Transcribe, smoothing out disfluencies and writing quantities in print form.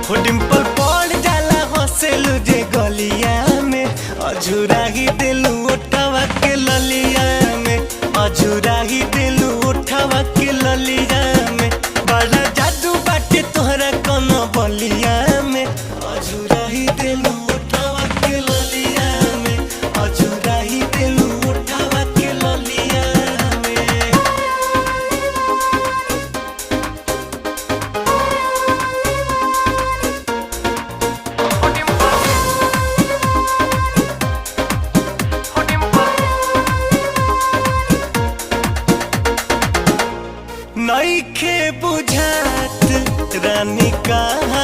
हो डिम्पल पड़ जाला हंसेलू जे गलिया में, अझुरा ही दिलू उठावा के ललिया में, अझुरा ही दिलू उठावा के ललिया में। बड़ा जादू बाटे तोहरा कोनो बलिया में, अझुरा ही दिलू उठावा के ललिया में, अझुरा ही दिलू उठावा के ललिया में। नइखे बुझात रानी कहाँ